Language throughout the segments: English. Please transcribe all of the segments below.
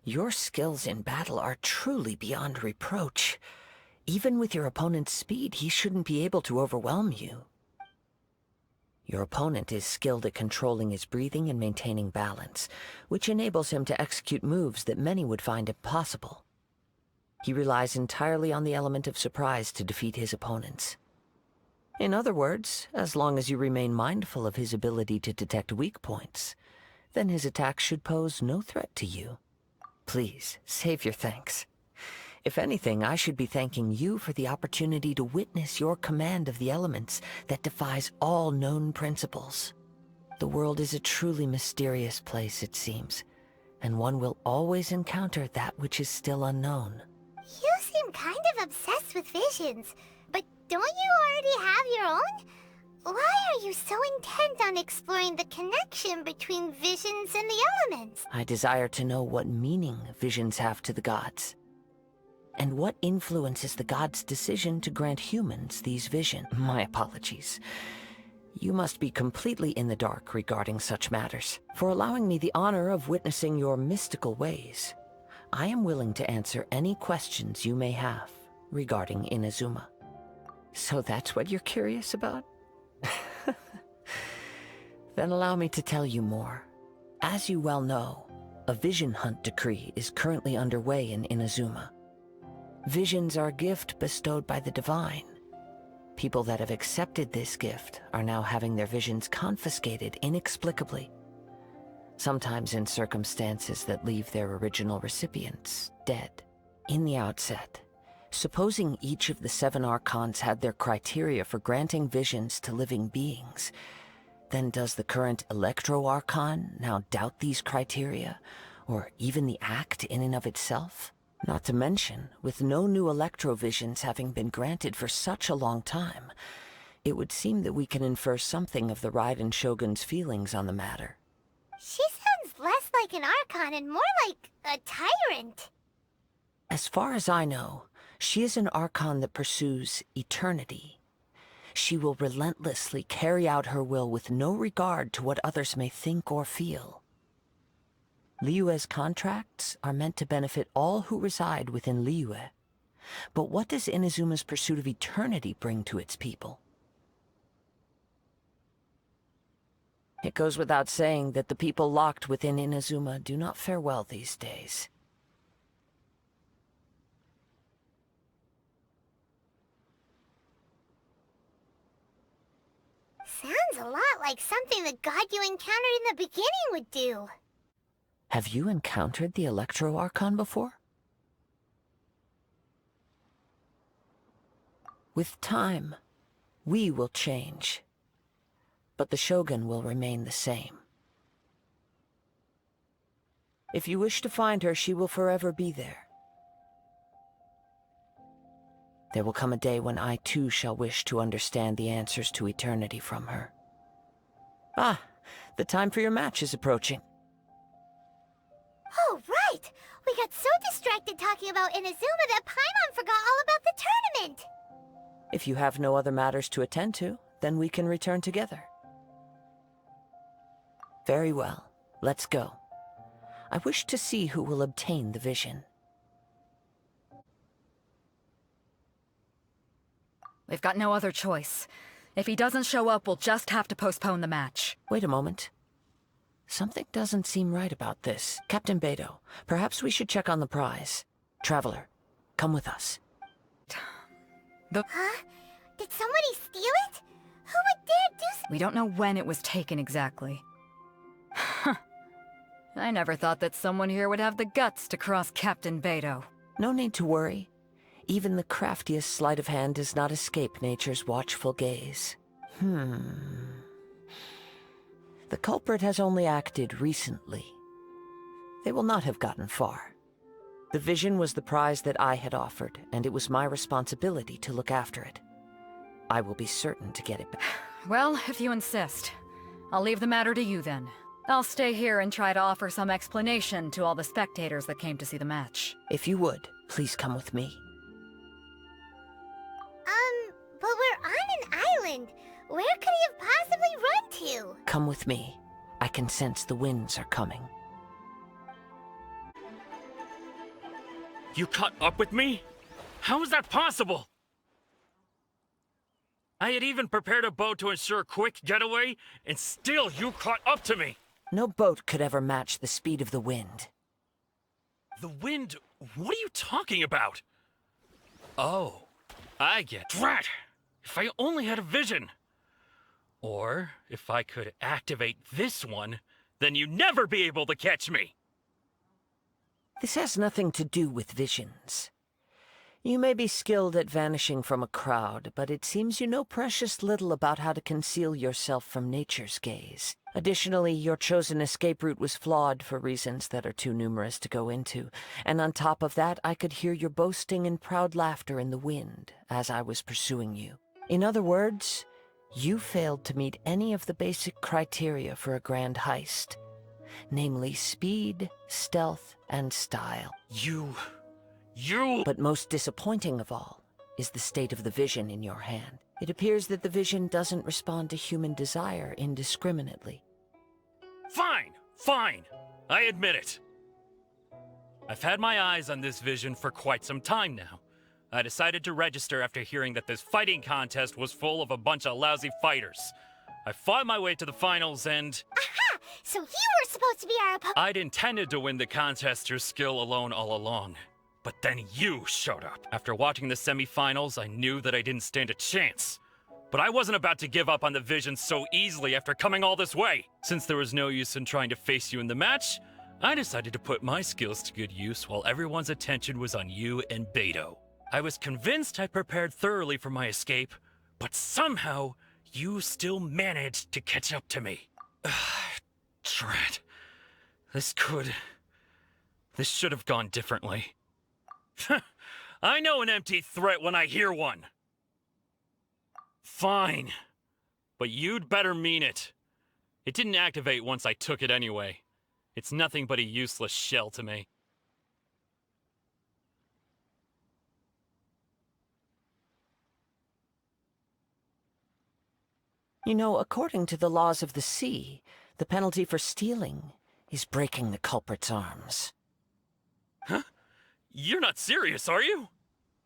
Your skills in battle are truly beyond reproach. Even with your opponent's speed, he shouldn't be able to overwhelm you. Your opponent is skilled at controlling his breathing and maintaining balance, which enables him to execute moves that many would find impossible. He relies entirely on the element of surprise to defeat his opponents. In other words, as long as you remain mindful of his ability to detect weak points, then his attacks should pose no threat to you. Please, save your thanks. If anything, I should be thanking you for the opportunity to witness your command of the elements that defies all known principles. The world is a truly mysterious place, it seems, and one will always encounter that which is still unknown. You seem kind of obsessed with visions, but don't you already have your own? Why are you so intent on exploring the connection between visions and the elements? I desire to know what meaning visions have to the gods, and what influences the gods' decision to grant humans these visions. My apologies. You must be completely in the dark regarding such matters. For allowing me the honor of witnessing your mystical ways, I am willing to answer any questions you may have regarding Inazuma. So that's what you're curious about? Then allow me to tell you more. As you well know, a vision hunt decree is currently underway in Inazuma. Visions are a gift bestowed by the divine. People that have accepted this gift are now having their visions confiscated inexplicably, sometimes in circumstances that leave their original recipients dead. In the outset, supposing each of the 7 archons had their criteria for granting visions to living beings, then does the current Electro-Archon now doubt these criteria, or even the act in and of itself? Not to mention, with no new Electro-Visions having been granted for such a long time, it would seem that we can infer something of the Raiden Shogun's feelings on the matter. She sounds less like an Archon and more like a tyrant. As far as I know, she is an Archon that pursues eternity. She will relentlessly carry out her will with no regard to what others may think or feel. Liyue's contracts are meant to benefit all who reside within Liyue. But what does Inazuma's pursuit of eternity bring to its people? It goes without saying that the people locked within Inazuma do not fare well these days. Sounds a lot like something the god you encountered in the beginning would do. Have you encountered the Electro-Archon before? With time, we will change, but the Shogun will remain the same. If you wish to find her, she will forever be there. There will come a day when I too shall wish to understand the answers to eternity from her. Ah, the time for your match is approaching. Oh, right! We got so distracted talking about Inazuma that Paimon forgot all about the tournament! If you have no other matters to attend to, then we can return together. Very well, let's go. I wish to see who will obtain the vision. We've got no other choice. If he doesn't show up, we'll just have to postpone the match. Wait a moment. Something doesn't seem right about this. Captain Beidou, perhaps we should check on the prize. Traveler, come with us. Huh? Did somebody steal it? Who would dare do so? We don't know when it was taken exactly. I never thought that someone here would have the guts to cross Captain Beidou. No need to worry. Even the craftiest sleight of hand does not escape nature's watchful gaze. The culprit has only acted recently. They will not have gotten far. The vision was the prize that I had offered, and it was my responsibility to look after it. I will be certain to get it back. Well, if you insist. I'll leave the matter to you then. I'll stay here and try to offer some explanation to all the spectators that came to see the match. If you would, please come with me. But we're on an island. Where could he have possibly run to? Come with me. I can sense the winds are coming. You caught up with me? How is that possible? I had even prepared a boat to ensure a quick getaway, and still you caught up to me! No boat could ever match the speed of the wind. The wind? What are you talking about? Oh, I get. Drat! If I only had a vision! Or, if I could activate this one, then you'd never be able to catch me! This has nothing to do with visions. You may be skilled at vanishing from a crowd, but it seems you know precious little about how to conceal yourself from nature's gaze. Additionally, your chosen escape route was flawed for reasons that are too numerous to go into, and on top of that, I could hear your boasting and proud laughter in the wind as I was pursuing you. In other words, you failed to meet any of the basic criteria for a grand heist, namely speed, stealth, and style. You... But most disappointing of all is the state of the vision in your hand. It appears that the vision doesn't respond to human desire indiscriminately. Fine! Fine! I admit it. I've had my eyes on this vision for quite some time now. I decided to register after hearing that this fighting contest was full of a bunch of lousy fighters. I fought my way to the finals and... Aha! So you were supposed to be our opponent. I'd intended to win the contest through skill alone all along. But then you showed up. After watching the semifinals, I knew that I didn't stand a chance. But I wasn't about to give up on the vision so easily after coming all this way. Since there was no use in trying to face you in the match, I decided to put my skills to good use while everyone's attention was on you and Beidou. I was convinced I'd prepared thoroughly for my escape, but somehow you still managed to catch up to me. Drat. This should have gone differently. I know an empty threat when I hear one. Fine. But you'd better mean it. It didn't activate once I took it anyway. It's nothing but a useless shell to me. You know, according to the laws of the sea, the penalty for stealing is breaking the culprit's arms. Huh? You're not serious, are you?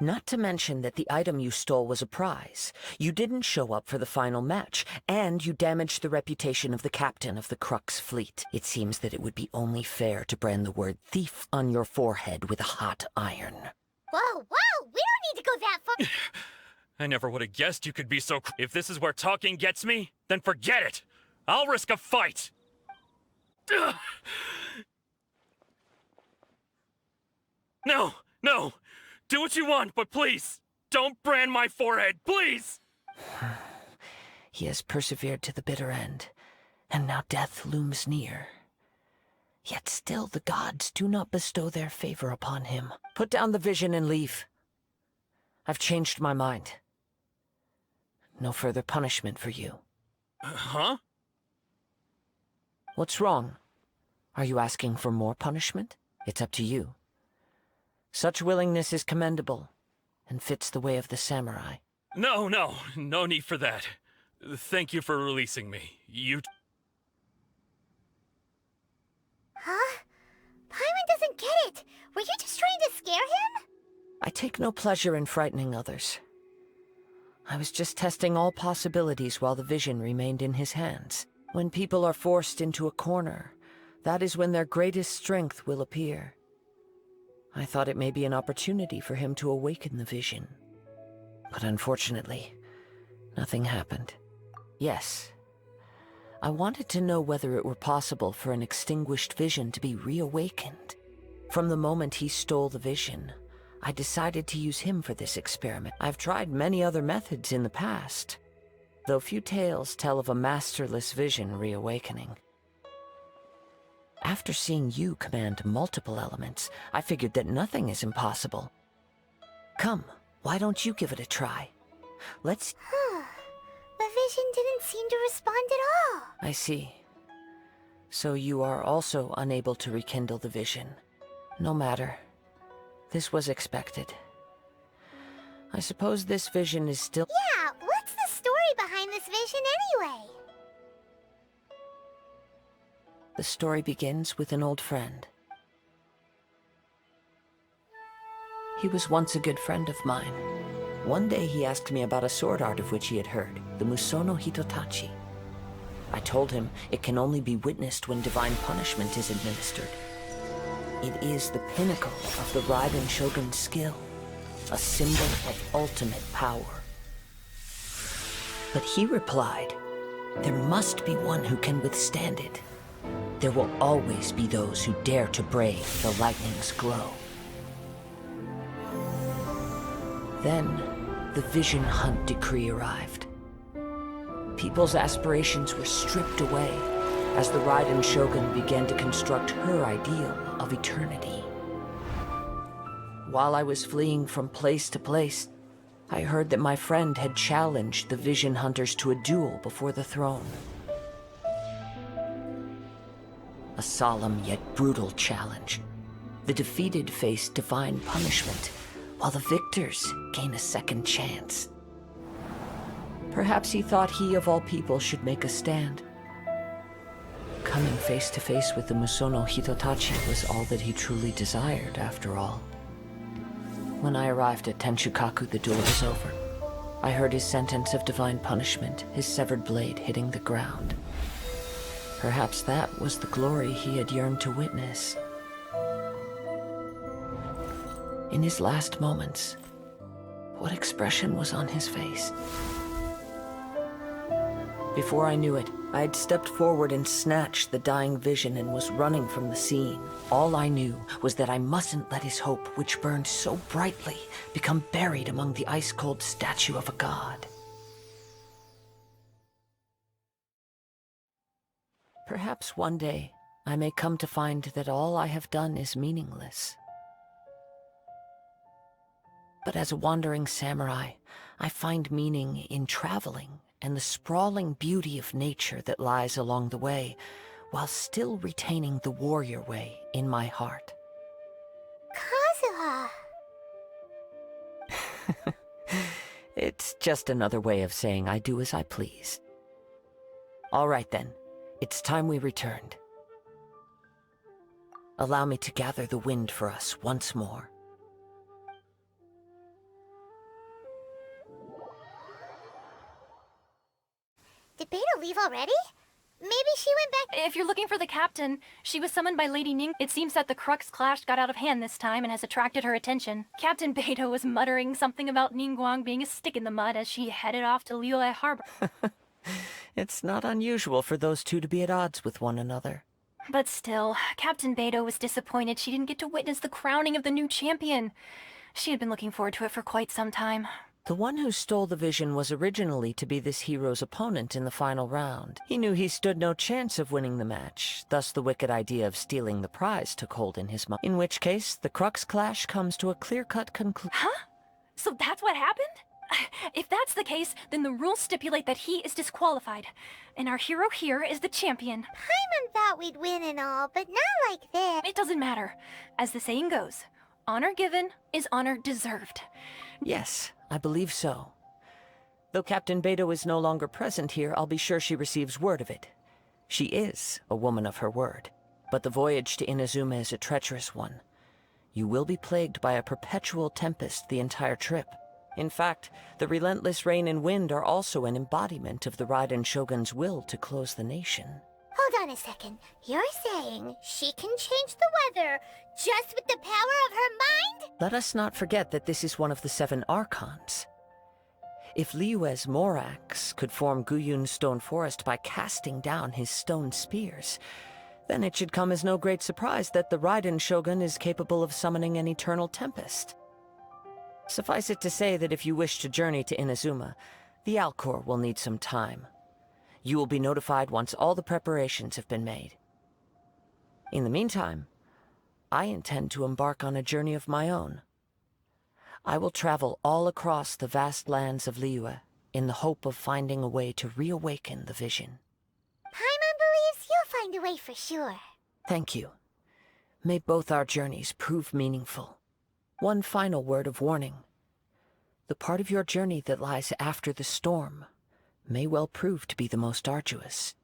Not to mention that the item you stole was a prize. You didn't show up for the final match, and you damaged the reputation of the captain of the Crux fleet. It seems that it would be only fair to brand the word thief on your forehead with a hot iron. Whoa, whoa! We don't need to go that far. I never would have guessed you could be so If this is where talking gets me, then forget it! I'll risk a fight! Ugh. No! No! Do what you want, but please, don't brand my forehead, please! He has persevered to the bitter end, and now death looms near. Yet still the gods do not bestow their favor upon him. Put down the vision and leave. I've changed my mind. No further punishment for you. Huh? What's wrong? Are you asking for more punishment? It's up to you. Such willingness is commendable, and fits the way of the samurai. No need for that. Thank you for releasing me. Huh? Paimon doesn't get it. Were you just trying to scare him? I take no pleasure in frightening others. I was just testing all possibilities while the vision remained in his hands. When people are forced into a corner, that is when their greatest strength will appear. I thought it may be an opportunity for him to awaken the vision. But unfortunately, nothing happened. Yes, I wanted to know whether it were possible for an extinguished vision to be reawakened. From the moment he stole the vision, I decided to use him for this experiment. I've tried many other methods in the past, though few tales tell of a masterless vision reawakening. After seeing you command multiple elements, I figured that nothing is impossible. Come, why don't you give it a try? Let's... The vision didn't seem to respond at all. I see. So you are also unable to rekindle the vision. No matter. This was expected. I suppose this vision is still... Yeah, what's the story behind this vision anyway? The story begins with an old friend. He was once a good friend of mine. One day he asked me about a sword art of which he had heard, the Musono Hitotachi. I told him it can only be witnessed when divine punishment is administered. It is the pinnacle of the Raiden Shogun's skill, a symbol of ultimate power. But he replied, there must be one who can withstand it. There will always be those who dare to brave the lightning's glow. Then, the Vision Hunt decree arrived. People's aspirations were stripped away as the Raiden Shogun began to construct her ideal of eternity. While I was fleeing from place to place, I heard that my friend had challenged the Vision Hunters to a duel before the throne. A solemn yet brutal challenge. The defeated face divine punishment, while the victors gain a second chance. Perhaps he thought he of all people should make a stand. Coming face to face with the Musono Hitotachi was all that he truly desired, after all. When I arrived at Tenshukaku, the duel was over. I heard his sentence of divine punishment, his severed blade hitting the ground. Perhaps that was the glory he had yearned to witness. In his last moments, what expression was on his face? Before I knew it, I had stepped forward and snatched the dying vision and was running from the scene. All I knew was that I mustn't let his hope, which burned so brightly, become buried among the ice-cold statue of a god. Perhaps one day, I may come to find that all I have done is meaningless. But as a wandering samurai, I find meaning in traveling and the sprawling beauty of nature that lies along the way, while still retaining the warrior way in my heart. Kazuha! It's just another way of saying I do as I please. All right then, it's time we returned. Allow me to gather the wind for us once more. Did Beidou leave already? Maybe she went back. If you're looking for the captain, she was summoned by Lady Ning. It seems that the Crux clash got out of hand this time and has attracted her attention. Captain Beidou was muttering something about Ningguang being a stick in the mud as she headed off to Liyue Harbor. It's not unusual for those two to be at odds with one another. But still, Captain Beidou was disappointed she didn't get to witness the crowning of the new champion. She had been looking forward to it for quite some time. The one who stole the vision was originally to be this hero's opponent in the final round. He knew he stood no chance of winning the match, thus the wicked idea of stealing the prize took hold in his mind. In which case, the Crux clash comes to a clear-cut conclusion. Huh? So that's what happened? If that's the case, then the rules stipulate that he is disqualified. And our hero here is the champion. Paimon thought we'd win and all, but not like this. It doesn't matter. As the saying goes, honor given is honor deserved. Yes, I believe so. Though Captain Beidou is no longer present here, I'll be sure she receives word of it. She is a woman of her word. But the voyage to Inazuma is a treacherous one. You will be plagued by a perpetual tempest the entire trip. In fact, the relentless rain and wind are also an embodiment of the Raiden Shogun's will to close the nation. Hold on a second. You're saying she can change the weather just with the power of her mind? Let us not forget that this is one of the 7 Archons. If Liyue's Morax could form Guyun's stone forest by casting down his stone spears, then it should come as no great surprise that the Raiden Shogun is capable of summoning an eternal tempest. Suffice it to say that if you wish to journey to Inazuma, the Alcor will need some time. You will be notified once all the preparations have been made. In the meantime, I intend to embark on a journey of my own. I will travel all across the vast lands of Liyue in the hope of finding a way to reawaken the vision. Paimon believes you'll find a way for sure. Thank you. May both our journeys prove meaningful. One final word of warning. The part of your journey that lies after the storm may well prove to be the most arduous.